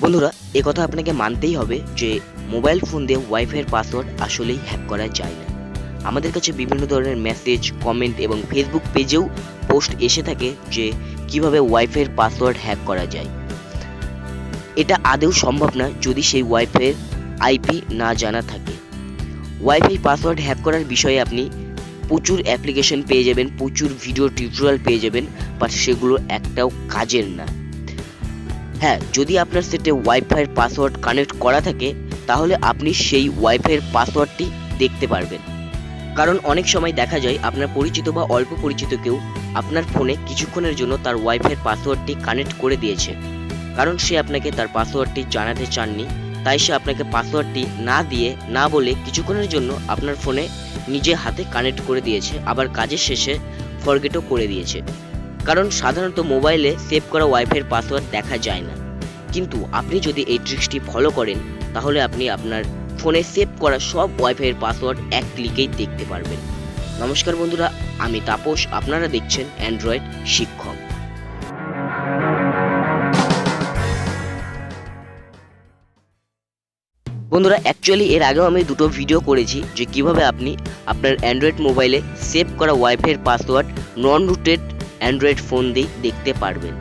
বন্ধুরা, একথা আপনাকে মানতেই হবে যে মোবাইল ফোন দিয়ে ওয়াইফাইয়ের পাসওয়ার্ড আসলেই হ্যাক করা যায় না। আমাদের কাছে বিভিন্ন ধরনের মেসেজ, কমেন্ট এবং ফেসবুক পেজেও পোস্ট এসে থাকে যে কিভাবে ওয়াইফাইয়ের পাসওয়ার্ড হ্যাক করা যায়। এটা আদৌ সম্ভব না যদি সেই ওয়াইফাইয়ের আইপি না জানা থাকে। ওয়াইফাই পাসওয়ার্ড হ্যাক করার বিষয়ে আপনি প্রচুর অ্যাপ্লিকেশন পেয়ে যাবেন, প্রচুর ভিডিও টিউটোরিয়াল পেয়ে যাবেন, বাট সেগুলো একটাও কাজের না। হ্যাঁ, যদি আপনার সেটে ওয়াইফাইয়ের পাসওয়ার্ড কানেক্ট করা থাকে তাহলে আপনি সেই ওয়াইফাইয়ের পাসওয়ার্ডটি দেখতে পারবেন। কারণ অনেক সময় দেখা যায় আপনার পরিচিত বা অল্প পরিচিত কেউ আপনার ফোনে কিছুক্ষণের জন্য তার ওয়াইফাইয়ের পাসওয়ার্ডটি কানেক্ট করে দিয়েছে। কারণ সে আপনাকে তার পাসওয়ার্ডটি জানাতে চাননি, তাই সে আপনাকে পাসওয়ার্ডটি না দিয়ে না বলে কিছুক্ষণের জন্য আপনার ফোনে নিজে হাতে কানেক্ট করে দিয়েছে, আবার কাজের শেষে ফরগেটও করে দিয়েছে। কারণ সাধারণত মোবাইলে সেভ করা ওয়াইফাইয়ের পাসওয়ার্ড দেখা যায় না, কিন্তু আপনি যদি এই ট্রিক্সটি ফলো করেন তাহলে আপনি আপনার ফোনে সেভ করা সব ওয়াইফাইয়ের পাসওয়ার্ড এক ক্লিকেই দেখতে পারবেন। নমস্কার বন্ধুরা, আমি তাপস, আপনারা দেখছেন অ্যান্ড্রয়েড শিক্ষক। বন্ধুরা, অ্যাকচুয়ালি এর আগেও আমি দুটো ভিডিও করেছি যে কিভাবে আপনি আপনার অ্যান্ড্রয়েড মোবাইলে সেভ করা ওয়াইফাইয়ের পাসওয়ার্ড নন রুটেড অ্যান্ড্রয়েড ফোন দিয়ে দেখতে পারবেন।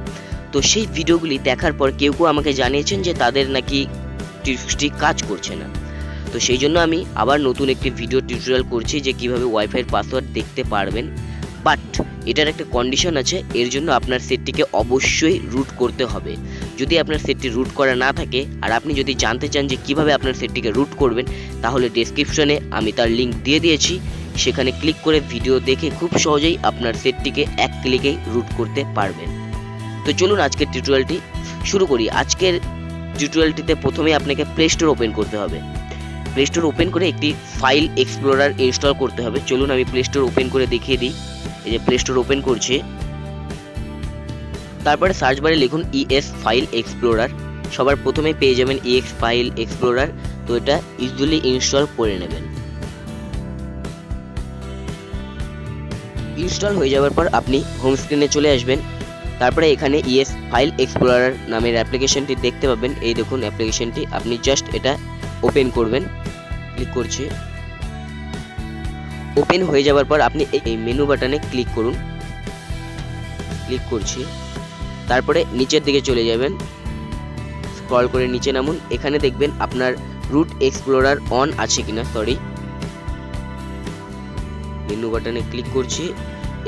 তো সেই ভিডিওগুলি দেখার পর কেউ কেউ আমাকে জানিয়েছেন যে তাদের নাকি টিপসটি কাজ করছে না। তো সেই জন্য আমি আবার নতুন একটি ভিডিও টিউটোরিয়াল করছি যে কিভাবে ওয়াইফাইয়ের পাসওয়ার্ড দেখতে পারবেন। বাট এটার একটা কন্ডিশন আছে, এর জন্য আপনার সেটটিকে অবশ্যই রুট করতে হবে। যদি আপনার সেটটি রুট করা না থাকে আর আপনি যদি জানতে চান যে কিভাবে আপনার সেটটিকে রুট করবেন, তাহলে ডেসক্রিপশনে আমি তার লিঙ্ক দিয়ে দিয়েছি, সেখানে ক্লিক করে ভিডিও দেখে খুব সহজেই আপনার সেটটিকে এক ক্লিকেই রুট করতে পারবেন। তো চলুন আজকের টিউটোরিয়ালটি শুরু করি। আজকের টিউটোরিয়ালটিতে প্রথমে আপনাকে প্লে স্টোর ওপেন করতে হবে। প্লে স্টোর ওপেন করে একটি ফাইল এক্সপ্লোরার ইনস্টল করতে হবে। চলুন আমি প্লে স্টোর ওপেন করে দেখিয়ে দিই। এই যে প্লে স্টোর ওপেন করছি, তারপরে সার্চ বারে লিখুন ES ফাইল এক্সপ্লোরার। সবার প্রথমে পেয়ে যাবেন EX ফাইল এক্সপ্লোরার। তো এটা ইজিলি ইনস্টল করে নেবেন। ইনস্টল হয়ে যাওয়ার পর আপনি হোম স্ক্রিনে চলে আসবেন। তারপরে এখানে ES ফাইল এক্সপ্লোরার নামের অ্যাপ্লিকেশনটি দেখতে পাবেন। এই দেখুন অ্যাপ্লিকেশনটি, আপনি জাস্ট এটা ওপেন করবেন। ক্লিক করছি। ওপেন হয়ে যাওয়ার পর আপনি এই মেনু বাটনে ক্লিক করুন। ক্লিক করছি। তারপরে নিচের দিকে চলে যাবেন, স্ক্রল করে নিচে নামুন। এখানে দেখবেন আপনার রুট এক্সপ্লোরার অন আছে কিনা। মেনু বাটনে ক্লিক করছি।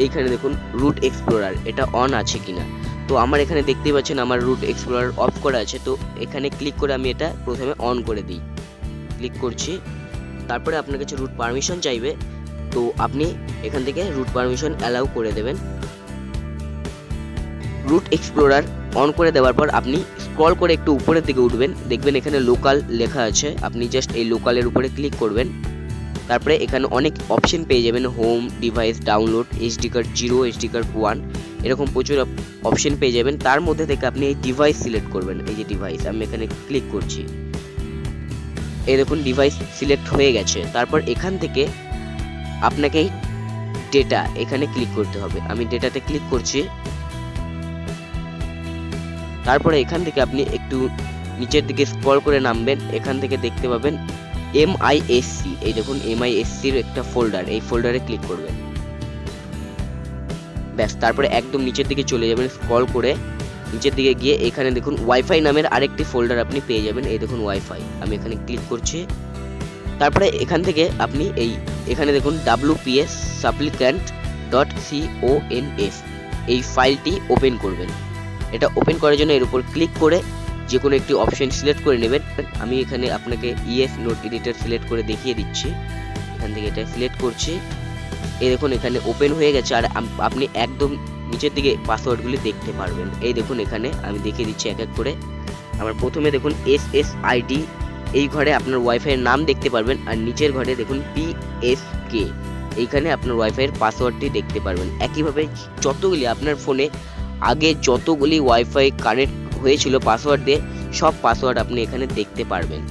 এইখানে দেখুন রুট এক্সপ্লোরার, এটা অন আছে কিনা। তো আমার এখানে দেখতেই পাচ্ছেন আমার রুট এক্সপ্লোরার অফ করা আছে। তো এখানে ক্লিক করে আমি এটা প্রথমে অন করে দিই। ক্লিক করছি। তারপরে আপনার কাছে রুট পারমিশন চাইবে, তো আপনি এখান থেকে রুট পারমিশন অ্যালাউ করে দেবেন। রুট এক্সপ্লোরার অন করে দেওয়ার পর আপনি স্ক্রল করে একটু উপরের দিকে উঠবেন, দেখবেন এখানে লোকাল লেখা আছে। আপনি জাস্ট এই লোকালের উপরে ক্লিক করবেন। তারপরে এখানে অনেক অপশন পেয়ে যাবেন, home, device, download, SD card 0, SD card 1, এরকম প্রচুর অপশন পেয়ে যাবেন। তার মধ্যে থেকে আপনি এই ডিভাইস সিলেক্ট করবেন। এই যে ডিভাইস, আমি এখানে ক্লিক করছি। এই দেখুন ডিভাইস সিলেক্ট হয়ে গেছে। তারপর এখান থেকে আপনাকে ডেটা এখানে ক্লিক করতে হবে। আমি ডেটাতে ক্লিক করছি। তারপরে এখান থেকে আপনি একটু নিচের দিকে স্ক্রল করে নামবেন। এখান থেকে দেখতে পাবেন MISC, এই দেখুন MISC এর একটা ফোল্ডার, এই ফোল্ডারে ক্লিক করবেন। ব্যাস, তারপরে একদম নিচের দিকে চলে যাবেন। স্ক্রল করে নিচের দিকে গিয়ে এখানে দেখুন ওয়াইফাই নামের আরেকটি ফোল্ডার আপনি পেয়ে যাবেন। এই দেখুন ওয়াইফাই, আমি এখানে ক্লিক করছি। তারপরে এখান থেকে আপনি এখানে দেখুন WPS supplicant.cons, এই ফাইলটি ওপেন করবেন। এটা ওপেন করার জন্য এর উপর ক্লিক করে যে কোনো একটি অপশন সিলেক্ট করে নেবেন। আমি এখানে আপনাকে ES নোট এডিটর সিলেক্ট করে দেখিয়ে দিচ্ছি। এখান থেকে এটা সিলেক্ট করছি। এই দেখুন এখানে ওপেন হয়ে গেছে, আর আপনি একদম নিচের দিকে পাসওয়ার্ডগুলি দেখতে পারবেন। এই দেখুন এখানে আমি দেখিয়ে দিচ্ছি এক এক করে। আমার প্রথমে দেখুন SSID, এই ঘরে আপনার ওয়াইফাইয়ের নাম দেখতে পারবেন, আর নিচের ঘরে দেখুন PSK, এইখানে আপনার ওয়াইফাইয়ের পাসওয়ার্ডটি দেখতে পারবেন। একইভাবে যতগুলি আপনার ফোনে আগে যতগুলি ওয়াইফাই কানেক্ট হয়েছিল পাসওয়ার্ড দিয়ে, সব পাসওয়ার্ড আপনি এখানে দেখতে পারবেন।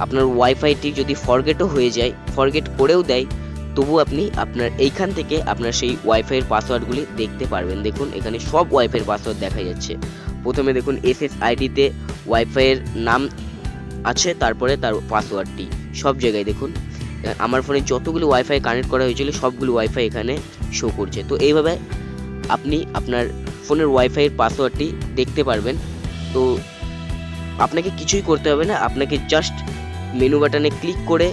আপনার ওয়াইফাইটি যদি ফরগেটও হয়ে যায়, ফরগেট করেও দেয়, তবু আপনি আপনার এইখান থেকে আপনার সেই ওয়াইফাইয়ের পাসওয়ার্ডগুলি দেখতে পারবেন। দেখুন এখানে সব ওয়াইফাইয়ের পাসওয়ার্ড দেখা যাচ্ছে। প্রথমে দেখুন SSID-তে ওয়াইফাইয়ের নাম আছে, তারপরে তার পাসওয়ার্ডটি সব জায়গায় দেখুন। আমার ফোনে যতগুলো ওয়াইফাই কানেক্ট করা হয়েছিল সবগুলো ওয়াইফাই এখানে শো করছে। তো এইভাবে আপনি আপনার ফোনের ওয়াইফাইয়ের পাসওয়ার্ডটি দেখতে পারবেন। তো আপনাকে কিছুই করতে হবে না, আপনাকে জাস্ট মেনু বাটনে ক্লিক করে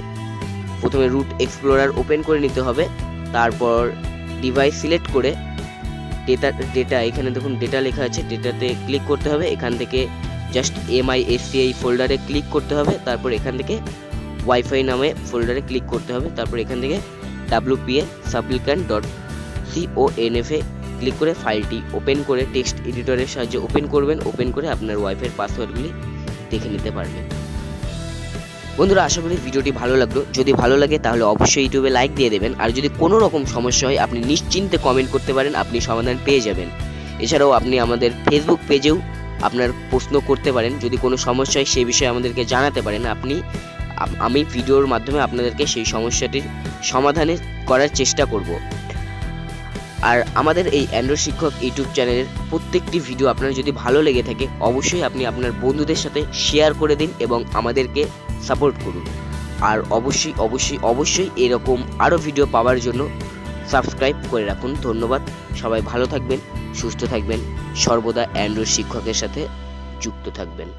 প্রথমে রুট এক্সপ্লোরার ওপেন করে নিতে হবে, তারপর ডিভাইস সিলেক্ট করে ডেটা এখানে দেখুন ডেটা লেখা আছে, ডেটাতে ক্লিক করতে হবে। এখান থেকে জাস্ট MISCI ফোল্ডারে ক্লিক করতে হবে, তারপর এখান থেকে ওয়াইফাই নামে ফোল্ডারে ক্লিক করতে হবে, তারপর এখান থেকে wpa_supplicant.conf এ ক্লিক করে ফাইলটি ওপেন করে টেক্সট এডিটরের সাহায্যে ওপেন করবেন। ওপেন করে আপনার ওয়াইফাইয়ের পাসওয়ার্ডগুলি দেখে নিতে পারবেন। বন্ধুরা, আশা করি ভিডিওটি ভালো লাগলো। যদি ভালো লাগে তাহলে অবশ্যই ইউটিউবে লাইক দিয়ে দেবেন। আর যদি কোনো রকম সমস্যা হয় আপনি নিশ্চিন্তে কমেন্ট করতে পারেন, আপনি সমাধান পেয়ে যাবেন। এছাড়াও আপনি আমাদের ফেসবুক পেজেও আপনার প্রশ্ন করতে পারেন, যদি কোনো সমস্যা হয় সেই বিষয়ে আমাদেরকে জানাতে পারেন। আমি ভিডিওর মাধ্যমে আপনাদেরকে সেই সমস্যাটির সমাধানের করার চেষ্টা করব। আর আমাদের এই অ্যান্ড্রয়েড শিক্ষক ইউটিউব চ্যানেলের প্রত্যেকটি ভিডিও আপনার যদি ভালো লেগে থাকে অবশ্যই আপনি আপনার বন্ধুদের সাথে শেয়ার করে দিন এবং আমাদেরকে সাপোর্ট করুন। আর অবশ্যই অবশ্যই অবশ্যই এরকম আরও ভিডিও পাওয়ার জন্য সাবস্ক্রাইব করে রাখুন। ধন্যবাদ। সবাই ভালো থাকবেন, সুস্থ থাকবেন, সর্বদা অ্যান্ড্রয়েড শিক্ষকের সাথে যুক্ত থাকবেন।